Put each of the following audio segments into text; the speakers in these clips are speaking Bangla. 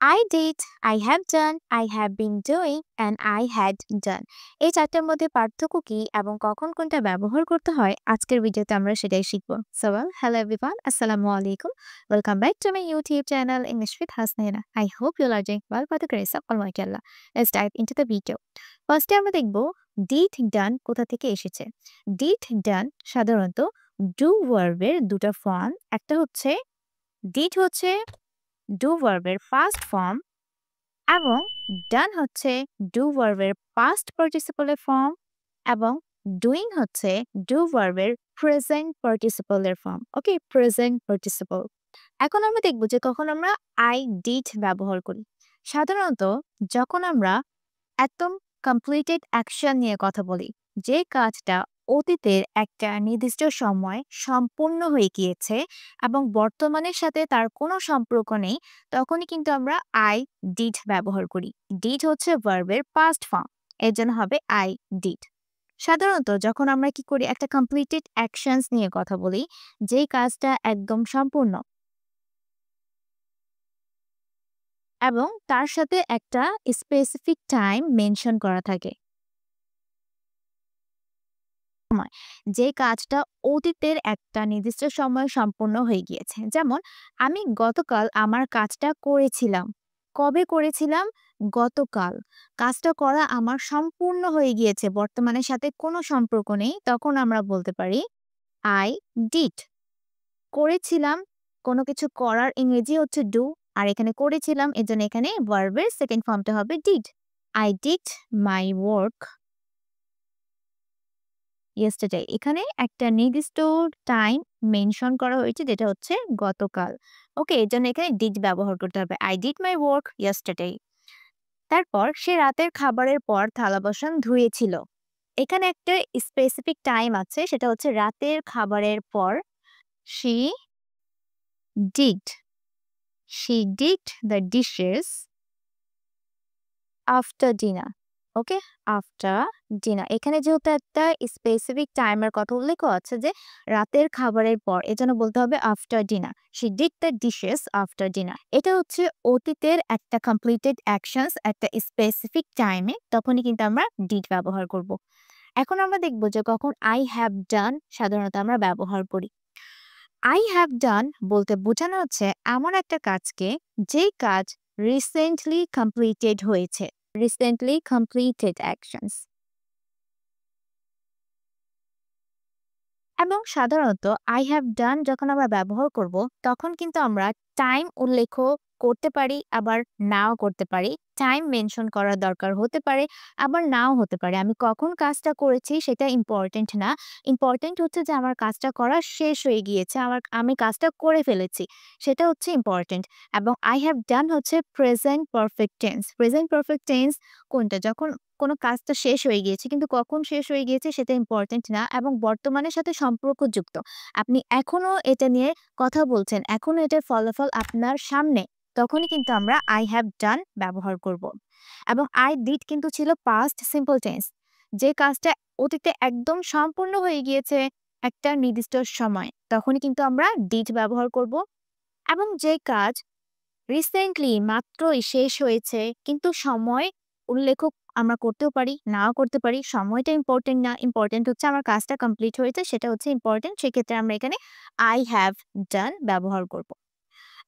I did, I have done, I have been doing, and I had done। এই চারটার মধ্যে পার্থক্য কি এবং কখন কোনটা ব্যবহার করতে হয় আজকের ভিডিওতে আমরা সেটাই শিখব। So well, hello everyone, Assalamu alaikum. Welcome back to my YouTube channel English with Hasnaina. I hope you are doing well by the grace of Almighty Allah. Let's dive into the video. ফার্স্টে আমরা দেখব did done কোথা থেকে এসেছে। did done সাধারণত do ভার্বের দুটো ফর্ম, একটা হচ্ছে did হচ্ছে ডু ভার্বের পাস্ট ফর্ম এবং ডান হচ্ছে ডু ভার্বের পাস্ট পার্টিসিপলের ফর্ম এবং ডুইং হচ্ছে ডু ভার্বের প্রেজেন্ট পার্টিসিপলের ফর্ম। ওকে, প্রেজেন্ট পার্টিসিপল। এখন আমরা দেখব যে কখন আমরা আই ডিড ব্যবহার করি। সাধারণত যখন আমরা একদম কমপ্লিটেড অ্যাকশন নিয়ে কথা বলি, যে কাজটা অতীতের একটা নির্দিষ্ট সময় সম্পূর্ণ হয়ে গিয়েছে এবং বর্তমানের সাথে তার কোনো সম্পর্ক নেই, তখনই কিন্তু আমরা আই ডিড ব্যবহার করি। ডিড হচ্ছে ভার্বের পাস্ট ফর্ম, এর জন্য হবে আই ডিড। সাধারণত যখন আমরা কি করি, একটা কমপ্লিটেড অ্যাকশনস নিয়ে কথা বলি, যেই কাজটা একদম সম্পূর্ণ এবং তার সাথে একটা স্পেসিফিক টাইম মেনশন করা থাকে, যে কাজটা অতীতের একটা নির্দিষ্ট সময় সম্পূর্ণ হয়ে গিয়েছে। যেমন আমি গতকাল আমার কাজটা করেছিলাম। কবে করেছিলাম? গতকাল। কাজটা করা আমার সম্পূর্ণ হয়ে গিয়েছে, বর্তমানের সাথে কোনো সম্পর্ক নেই, তখন আমরা বলতে পারি আই ডিড। করেছিলাম, কোনো কিছু করার ইংরেজি হচ্ছে ডু, আর এখানে করেছিলাম, এর জন্য এখানে ভার্বের সেকেন্ড ফর্মটা হবে did. I did my work yesterday. এখানে একটা নির্দিষ্ট টাইম মেনশন করা হয়েছে, যেটা হচ্ছে গতকাল। ওকে, এর জন্য এখানে ডিড ব্যবহার করতে হবে। I did my work yesterday. তারপর সে রাতের খাবারের পর থালা বাসন ধুয়েছিল। এখানে একটা স্পেসিফিক টাইম আছে, সেটা হচ্ছে রাতের খাবারের পর। She did she did the dishes after dinner. Okay, after dinner. এখানে যেহেতু একটা স্পেসিফিক টাইমের কথা উল্লেখ আছে যে রাতের খাবারের পর, এজন্য বলতে হবে after dinner. She did the dishes after dinner. এটা হচ্ছে অতীতের একটা কমপ্লিটেড অ্যাকশনস একটা স্পেসিফিক টাইমে, তখনই কিন্তু আমরা ডিড ব্যবহার করব। এখন আমরা দেখব যে কখন আই হ্যাভ ডান সাধারণত আমরা ব্যবহার করি। আই হ্যাভ ডান বলতে বোঝানো হচ্ছে এমন একটা কাজকে, যেই কাজ রিসেন্টলি কমপ্লিটেড হয়েছে। Recently completed actions. এবং সাধারণত আই হ্যাভ ডান যখন আমরা ব্যবহার করব, তখন কিন্তু আমরা টাইম উল্লেখ করতে পারি, আবার নাও করতে পারি। টাইম মেনশন করার দরকার হতে পারে, আবার নাও হতে পারে। আমি কখন কাজটা করেছি সেটা ইম্পর্টেন্ট না। ইম্পর্টেন্ট হচ্ছে যে আমার কাজটা করা শেষ হয়ে গিয়েছে, আমি কাজটা করে ফেলেছি, সেটা হচ্ছে ইম্পর্টেন্ট। এবং আই হ্যাভ ডান হচ্ছে present perfect tense. Present perfect tense কোনটা? যখন কোনো কাজটা শেষ হয়ে গিয়েছে, কিন্তু কখন শেষ হয়ে গিয়েছে সেটা ইম্পর্টেন্ট না এবং বর্তমানের সাথে সম্পর্কযুক্ত। আপনি এখনো এটা নিয়ে কথা বলছেন, এখনো এটার ফলাফল আপনার সামনে, তখনই কিন্তু আমরা আই হ্যাভ ডান ব্যবহার করব। এবং আই ডিড কিন্তু ছিল পাস্ট সিম্পল টেন্স, যে কাজটা অতীতে একদম সম্পূর্ণ হয়ে গিয়েছে একটা নির্দিষ্ট সময়, তখনই কিন্তু আমরা ডিড ব্যবহার করব। এবং যে কাজ রিসেন্টলি মাত্রই শেষ হয়েছে, কিন্তু সময় উল্লেখ আমরা করতেও পারি, নাও করতে পারি। সময়টা ইম্পর্টেন্ট না, ইম্পর্টেন্ট হচ্ছে আমার কাজটা কমপ্লিট হয়েছে, সেটা হচ্ছে ইম্পর্টেন্ট। সেক্ষেত্রে আমরা এখানে আই হ্যাভ ডান ব্যবহার করব।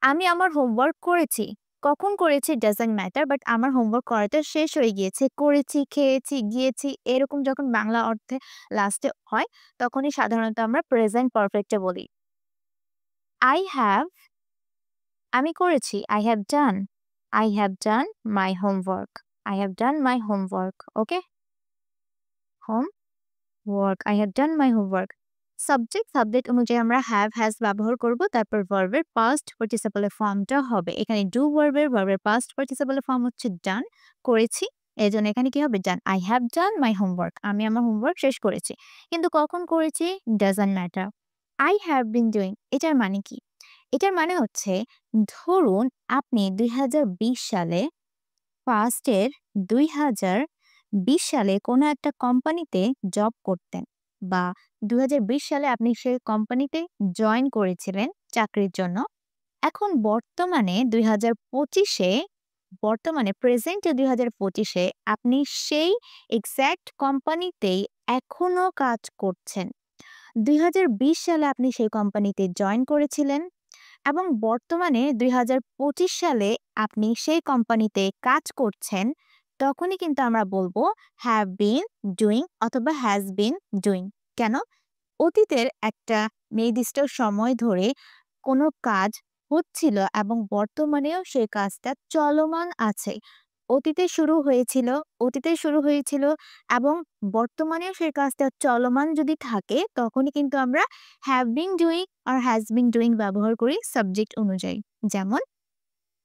আমি আমার হোমওয়ার্ক করেছি। কখন করেছি ডাজন্ট ম্যাটার, বাট আমার হোমওয়ার্ক করাটা শেষ হয়ে গিয়েছে। করেছি, খেয়েছি, গিয়েছি, এরকম যখন বাংলা অর্থে লাস্টে হয়, তখনই সাধারণত আমরা প্রেজেন্ট পারফেক্টে বলি। আই হ্যাভ, আমি করেছি। I have done. I have done my homework. I have done my homework. Okay, homework. I have done my homework. Subject অনুযায়ী আমরা হ্যাভ হ্যাজ ব্যবহার করব। তারপর ভার্বের পাস্ট পার্টিসিপলের ফর্মটা হবে এখানে ডু ভার্বের পাস্ট পার্টিসিপলের ফর্ম হচ্ছে ডান, করেছি। এই জন্য এখানে কি হবে? Done. I have done my homework. আমি আমার হোমওয়ার্ক শেষ করেছি। কিন্তু কখন করেছি doesn't matter. I have been doing, এটার মানে কি? এটার মানে হচ্ছে, ধরুন আপনি ২০২০ সালে ফার্স্টের ২০২০ সালে কোনো একটা কোম্পানিতে জব করতেন, বা ২০২০ সালে আপনি সেই কোম্পানিতে জয়েন করেছিলেন চাকরির জন্য। এখন বর্তমানে ২০২৫-এ বর্তমানে প্রেজেন্টে ২০২৫-এ আপনি সেই এক্সাক্ট কোম্পানিতেই এখনো কাজ করছেন। ২০২০ সালে আপনি সেই কোম্পানিতে জয়েন করেছিলেন এবং বর্তমানে ২০২৫ সালে আপনি সেই কোম্পানিতে কাজ করছেন। তখনই কিন্তু আমরা বলব হ্যাভ বিন ডুইং অথবা হ্যাজ বিন ডুইং। কেন? অতীতের একটা নির্দিষ্ট সময় ধরে কোনো কাজ হচ্ছিল এবং বর্তমানেও সেই কাজটা চলমান আছে। অতীতে শুরু হয়েছিল এবং বর্তমানেও সেই কাজটা চলমান যদি থাকে তখনই কিন্তু আমরা হ্যাভ বিন ডুইং আর হ্যাজ বিন ডুইং ব্যবহার করি সাবজেক্ট অনুযায়ী। যেমন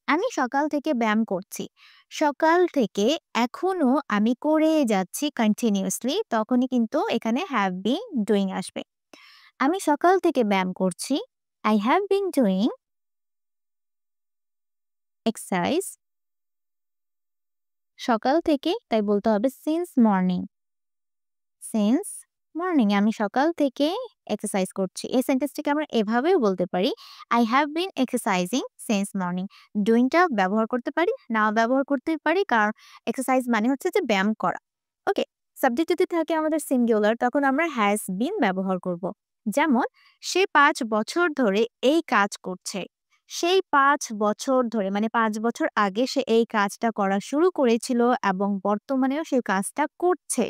আমি সকাল থেকে ব্যায়াম করছি। সকাল থেকে এখনো আমি করে যাচ্ছি কন্টিনিউয়াসলি তখনই কিন্তু এখানে হ্যাভ বিন ডুইং আসবে। আমি সকাল থেকে ব্যায়াম করছি। I have been doing exercise সকাল থেকে তাই বলতে হবে since morning. Since morning আমি সকাল থেকে এক্সারসাইজ করছি। এই সেন্টেন্সটাকে আমরা এভাবেও বলতে পারি I have been exercising since morning. doing টা ব্যবহার করতে পারি, নাও ব্যবহার করতে পারি কারণ এক্সারসাইজ মানে হচ্ছে যে ব্যায়াম করা। ওকে? সাবজেক্ট যদি থাকে আমাদের সিঙ্গুলার তখন আমরা has been ব্যবহার করব। যেমন সে ৫ বছর ধরে এই কাজ করছে। সেই ৫ বছর ধরে মানে ৫ বছর আগে সে এই কাজটা করা শুরু করেছিল এবং বর্তমানেও সে কাজটা করছে।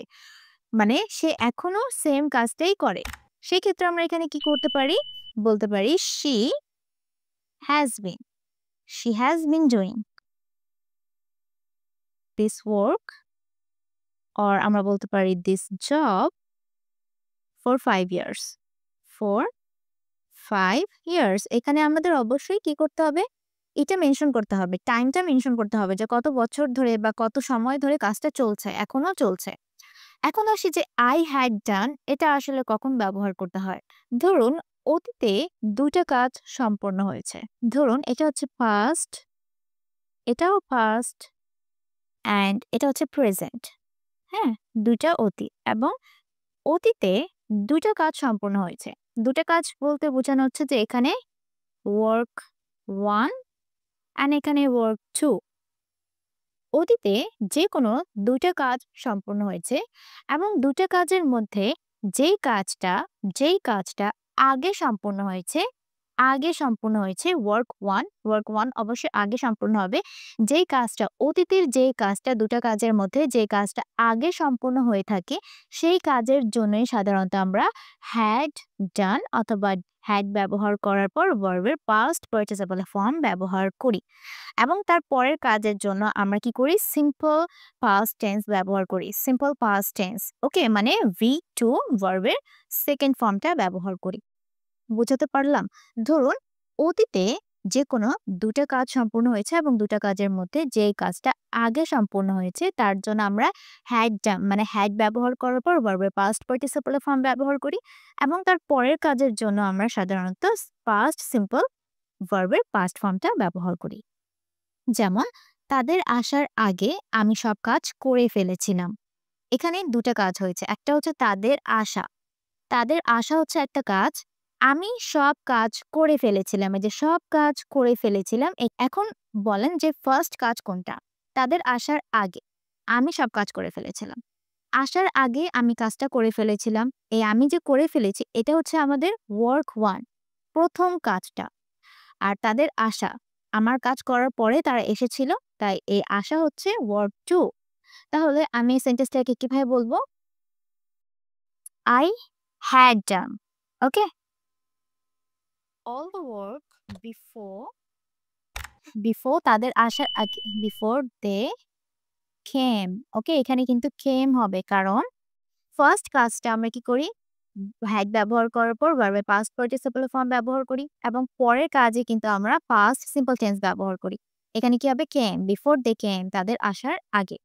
মানে সে এখনো সেম কাজটাই করে। সেক্ষেত্রে আমরা এখানে কি করতে পারি? বলতে পারি has been. She has been doing this work or আমরা বলতে পারি this job for 5 years. For 5 years এখানে আমাদের অবশ্যই কি করতে হবে? এটা মেনশন করতে হবে। টাইমটা মেনশন করতে হবে যে কত বছর ধরে বা কত সময় ধরে কাজটা চলছে, এখনো চলছে। এখন আসি যে I had done এটা আসলে কখন ব্যবহার করতে হয়? ধরুন অতীতে ২ টা কাজ সম্পন্ন হয়েছে। ধরুন এটা হচ্ছে পাস্ট, এটাও পাস্ট অ্যান্ড এটা হচ্ছে প্রেজেন্ট। হ্যাঁ? ২ টা অতীত এবং অতীতে ২ টা কাজ সম্পন্ন হয়েছে। ২ টা কাজ বলতে বোঝানো হচ্ছে যে এখানে work 1 অ্যান্ড এখানে work 2 অতীতে যেকোনো ২ টা কাজ সম্পন্ন হয়েছে এবং ২ টা কাজের মধ্যে যেই কাজটা আগে সম্পূর্ণ হয়েছে work 1 অবশ্যই আগে সম্পূর্ণ হবে। যেই কাজটা ২ টা কাজের মধ্যে যে কাজটা আগে সম্পূর্ণ হয়ে থাকে সেই কাজের জন্যই সাধারণত আমরা had done অথবা had ব্যবহার করার পর ভার্বের past participle ফর্ম ব্যবহার করি। এবং তার পরের কাজের জন্য আমরা কি করি? সিম্পল পাস্ট টেন্স ব্যবহার করি। Simple past tense. ওকে? মানে V2 ভার্বের সেকেন্ড ফর্মটা ব্যবহার করি। বুঝাতে পারলাম? ধরুন অতীতে যেকোনো ২ টা কাজ সম্পূর্ণ হয়েছে এবং ২ টা কাজের মধ্যে যেই কাজটা আগে সম্পূর্ণ হয়েছে তার জন্য আমরা had done মানে had ব্যবহার করার পর ভার্বের পাস্ট পার্টিসিপল ফর্ম ব্যবহার করি এবং তার পরের কাজের জন্য আমরা সাধারণত পাস্ট সিম্পল ভার্বের পাস্ট ফর্মটা ব্যবহার করি। যেমন তাদের আসার আগে আমি সব কাজ করে ফেলেছিলাম। এখানে ২ টা কাজ হয়েছে। একটা হচ্ছে তাদের আসা। তাদের আসা হচ্ছে একটা কাজ। আমি সব কাজ করে ফেলেছিলাম। এই যে সব কাজ করে ফেলেছিলাম। এখন বলেন যে ফার্স্ট কাজ কোনটা? তাদের আসার আগে। আমি সব কাজ করে ফেলেছিলাম। আসার আগে আমি কাজটা করে ফেলেছিলাম। এই আমি যে করে ফেলেছি এটা হচ্ছে আমাদের work 1 ১ম কাজটা। আর তাদের আসা, আমার কাজ করার পরে তারা এসেছিল। তাই এই আসা হচ্ছে work 2 তাহলে আমি এই সেন্টেন্সটাকে কিভাবে বলবো? I had done. Okay? All the work before তাদের আসার আগে before they came. ওকে? এখানে কিন্তু came হবে কারণ ফার্স্ট কাজটা আমরা কি করি? had ব্যবহার করার পর ভার্বের পাস্ট পার্টিসিপল ফর্ম ব্যবহার করি এবং পরের কাজে কিন্তু আমরা পাস্ট সিম্পল টেন্স ব্যবহার করি। এখানে কি হবে? came, before they came তাদের আসার আগে।